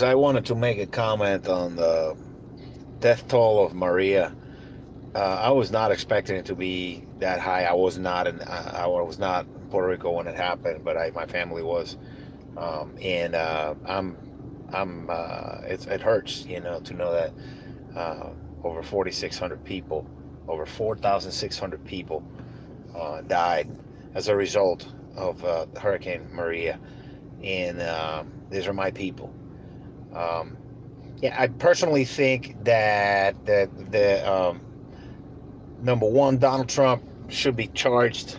I wanted to make a comment on the death toll of Maria. I was not expecting it to be that high. I was not in Puerto Rico when it happened, but my family was, and it hurts, to know that uh, over 4,600 people, over 4,600 people died as a result of Hurricane Maria, and these are my people. Um, yeah, I personally think that the number one, Donald Trump should be charged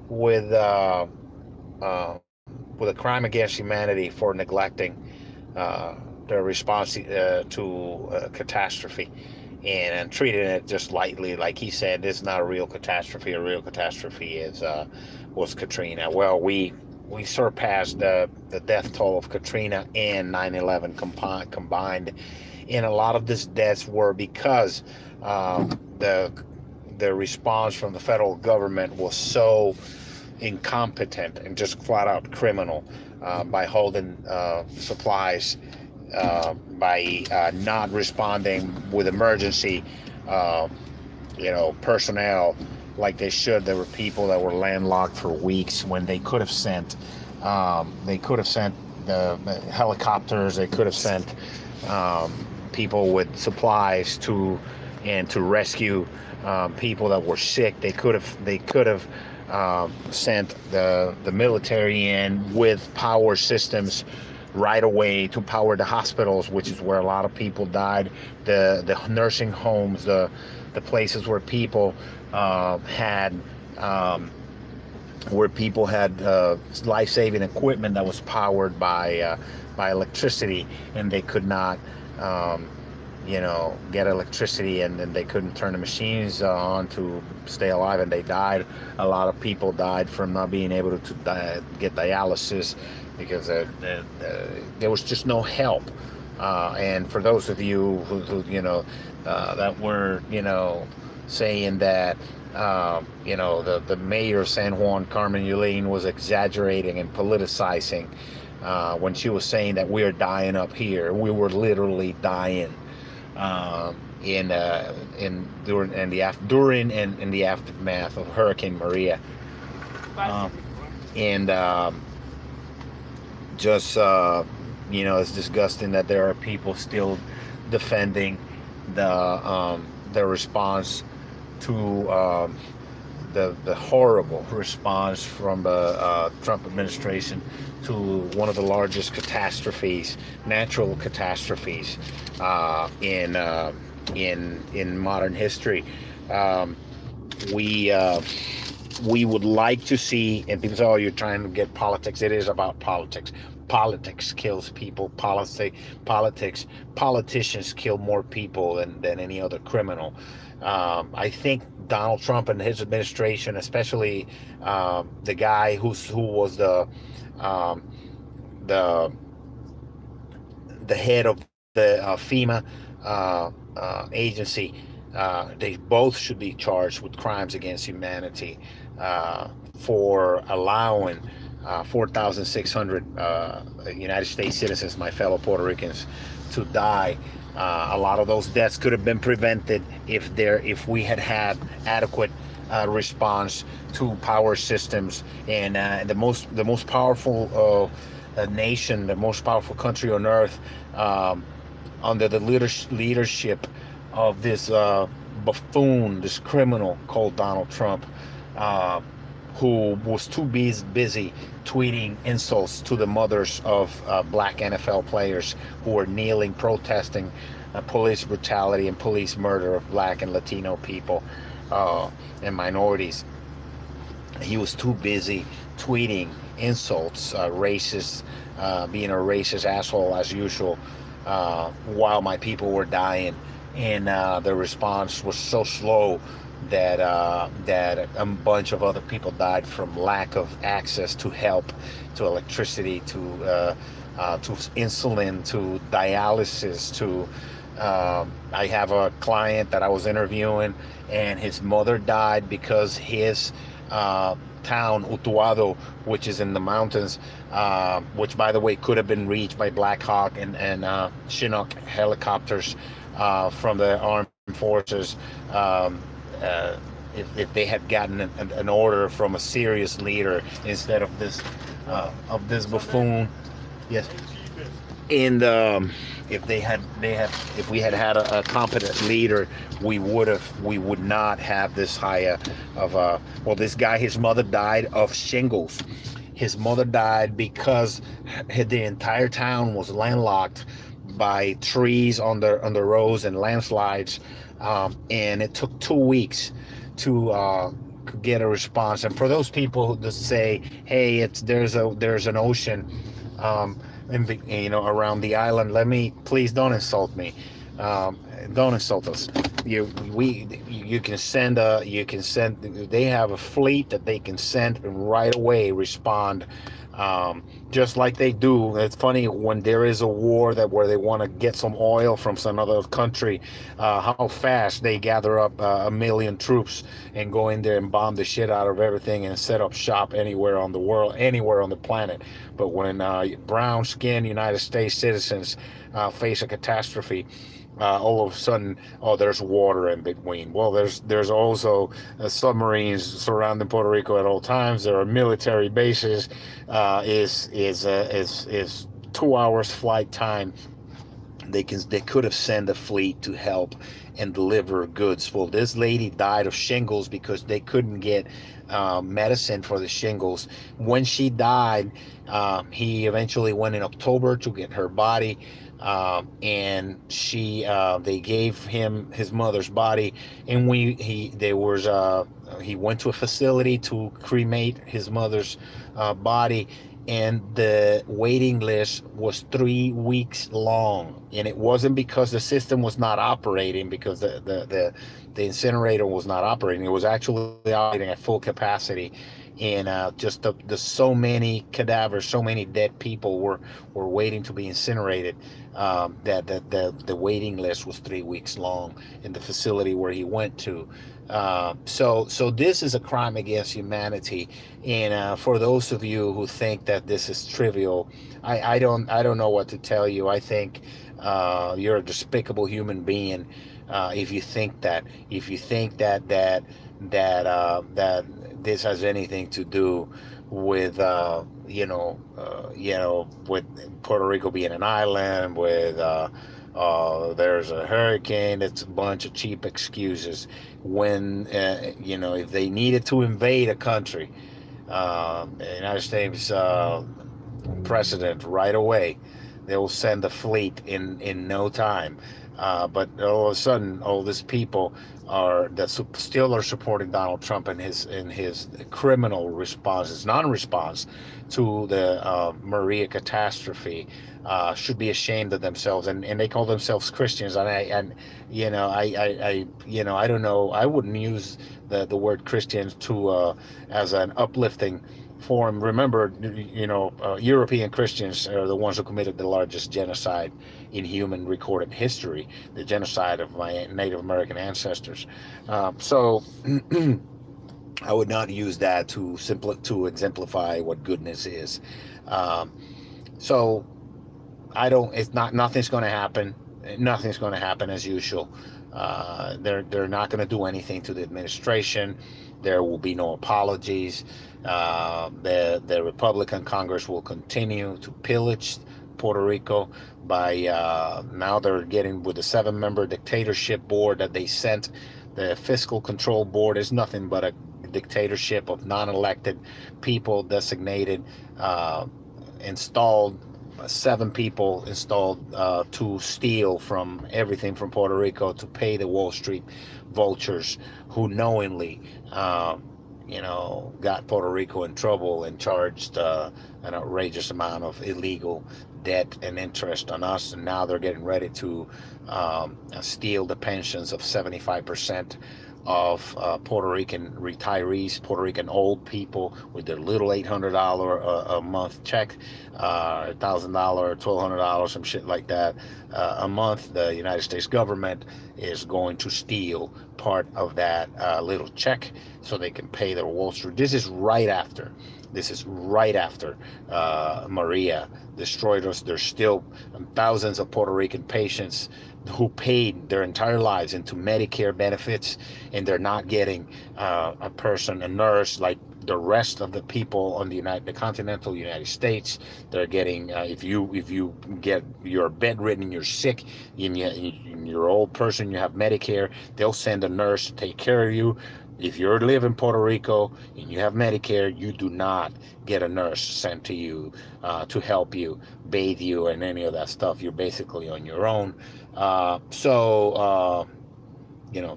with uh, with a crime against humanity for neglecting uh, the response to catastrophe and treating it just lightly. Like he said, this is not a real catastrophe. A real catastrophe is was Katrina. Well, we surpassed the death toll of Katrina and 9/11 combined, and a lot of these deaths were because the response from the federal government was so incompetent and just flat out criminal, by holding supplies, by not responding with emergency, uh, personnel like they should. There were people that were landlocked for weeks when they could have sent the helicopters. They could have sent people with supplies to rescue people that were sick. They could have sent the military in with power systems right away to power the hospitals, which is where a lot of people died. The nursing homes, the places um, where people had life-saving equipment that was powered by electricity, and they could not get electricity, and then they couldn't turn the machines on to stay alive, and they died. A lot of people died from not being able to get dialysis because there was just no help. And for those of you that were saying that the mayor of San Juan, Carmen Yulín, was exaggerating and politicizing when she was saying that we are dying up here. We were literally dying during and in the aftermath of Hurricane Maria, and just it's disgusting that there are people still defending the response to the horrible response from the Trump administration to one of the largest catastrophes, natural catastrophes, in modern history. Um, we we would like to see, and people say, "Oh, you're trying to get politics." It is about politics. Politics kills people. Politicians kill more people than any other criminal. I think Donald Trump and his administration, especially the guy who was um, the the head of the FEMA agency, they both should be charged with crimes against humanity for allowing 4,600 United States citizens, my fellow Puerto Ricans, to die. A lot of those deaths could have been prevented if we had adequate response to power systems, and the most powerful nation, the most powerful country on earth, under the leadership of this buffoon, this criminal called Donald Trump, uh, who was too busy tweeting insults to the mothers of black NFL players who were kneeling, protesting police brutality and police murder of black and Latino people and minorities. He was too busy tweeting insults, racist, being a racist asshole as usual, while my people were dying. And the response was so slow that a bunch of other people died from lack of access to help, to electricity, to insulin, to dialysis, to I have a client that I was interviewing, and his mother died because his town Utuado, which is in the mountains, which, by the way, could have been reached by Black Hawk and Chinook helicopters from the armed forces, um, uh, if they had gotten an order from a serious leader instead of this buffoon. Yes. And if if we had had a competent leader, we would not have this high of well, this guy, his mother died of shingles. His mother died because the entire town was landlocked by trees on the roads and landslides, and it took 2 weeks to get a response. And for those people who just say, hey, there's an ocean, around the island, please don't insult me. Don't insult us. You can send they have a fleet that they can send and right away respond, just like they do. It's funny, when there is a war where they want to get some oil from some other country, how fast they gather up 1 million troops and go in there and bomb the shit out of everything and set up shop anywhere on the world, anywhere on the planet. But when brown-skinned United States citizens face a catastrophe, all of a sudden, oh, there's water in between. Well, there's also submarines surrounding Puerto Rico at all times. There are military bases. Is 2 hours flight time. They could have sent a fleet to help and deliver goods. Well, this lady died of shingles because they couldn't get medicine for the shingles. When she died, he eventually went in October to get her body. And they gave him his mother's body, and he went to a facility to cremate his mother's body, and the waiting list was 3 weeks long. And it wasn't because the system was not operating, because the incinerator was not operating. It was actually operating at full capacity. And just the so many cadavers, so many dead people were waiting to be incinerated, that the waiting list was 3 weeks long in the facility where he went to. So this is a crime against humanity. And for those of you who think that this is trivial, I don't know what to tell you. I think you're a despicable human being if you think that this has anything to do with with Puerto Rico being an island, with there's a hurricane. It's a bunch of cheap excuses. When if they needed to invade a country, the United States president, right away, they will send a fleet in no time. But all of a sudden, all these people still are supporting Donald Trump in his criminal response, his non-response to the Maria catastrophe, should be ashamed of themselves, and they call themselves Christians. And I don't know. I wouldn't use the word Christians as an uplifting form. Remember, European Christians are the ones who committed the largest genocide in human recorded history, the genocide of my Native American ancestors. So I would not use that to exemplify what goodness is. So nothing's going to happen. Nothing's going to happen as usual. They're not going to do anything to the administration. There will be no apologies. The Republican Congress will continue to pillage Puerto Rico by now they're getting with the 7-member dictatorship board that they sent. The fiscal control board is nothing but a dictatorship of non-elected people designated, installed, 7 people installed to steal from everything from Puerto Rico, to pay the Wall Street vultures who knowingly got Puerto Rico in trouble and charged an outrageous amount of illegal debt and interest on us. And now they're getting ready to steal the pensions of 75% of Puerto Rican retirees, Puerto Rican old people with their little $800 a month check, $1,000, $1,200, some shit like that a month. The United States government is going to steal part of that little check so they can pay their Wall Street. This is right after. Maria destroyed us. There's still thousands of Puerto Rican patients who paid their entire lives into Medicare benefits, and they're not getting a nurse like the rest of the people on the continental United States. They're getting if you get, you're bedridden, you're sick, you're an old person, you have Medicare, they'll send a nurse to take care of you. If you live in Puerto Rico and you have Medicare, you do not get a nurse sent to you to help you, bathe you, and any of that stuff. You're basically on your own.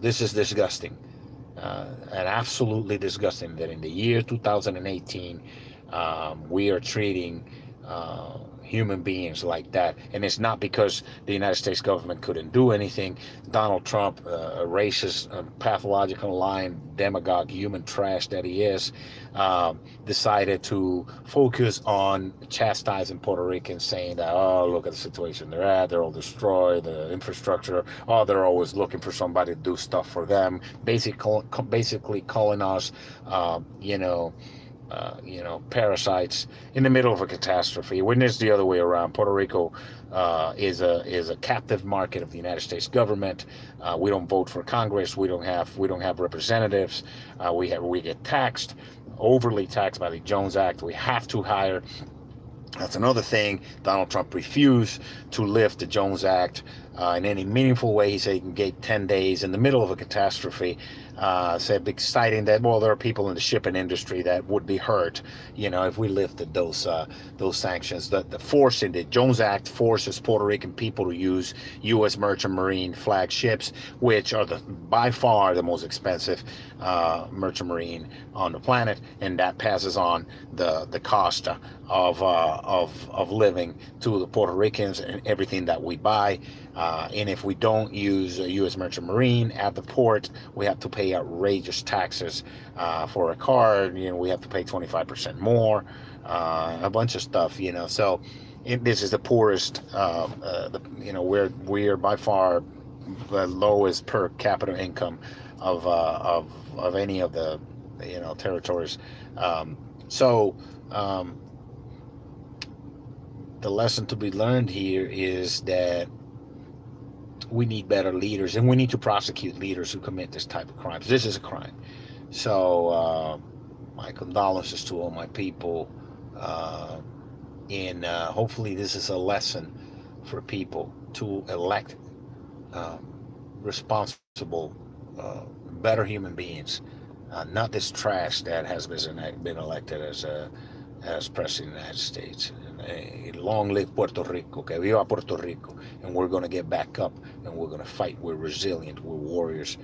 This is disgusting, and absolutely disgusting that in the year 2018, we are treating human beings like that. And it's not because the United States government couldn't do anything. Donald Trump, a racist, pathological, lying, demagogue, human trash that he is, decided to focus on chastising Puerto Ricans, saying that, oh, look at the situation they're at, they're all destroyed, the infrastructure, oh, they're always looking for somebody to do stuff for them, basically calling us, parasites in the middle of a catastrophe, when it's the other way around. Puerto Rico is a captive market of the United States government. We don't vote for Congress. We don't have representatives. We get taxed, overly taxed by the Jones Act. We have to hire. That's another thing. Donald Trump refused to lift the Jones Act in any meaningful way. He said he can get 10 days in the middle of a catastrophe. Said, citing that, well, there are people in the shipping industry that would be hurt, if we lifted those sanctions. The Jones Act forces Puerto Rican people to use U.S. merchant marine flag ships, which are by far the most expensive merchant marine on the planet, and that passes on the cost of living to the Puerto Ricans and everything that we buy. And if we don't use a U.S. merchant marine at the port, we have to pay outrageous taxes for a car. We have to pay 25% more, a bunch of stuff. So this is the poorest. We're by far the lowest per capita income of any of the territories. The lesson to be learned here is that we need better leaders, and we need to prosecute leaders who commit this type of crimes. This is a crime. So my condolences to all my people, and hopefully this is a lesson for people to elect responsible, better human beings, not this trash that has been elected as President of the United States. Long live Puerto Rico, que viva Puerto Rico, and we're going to get back up, and we're going to fight. We're resilient, we're warriors,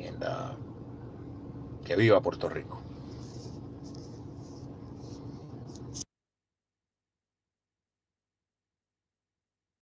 and que viva Puerto Rico.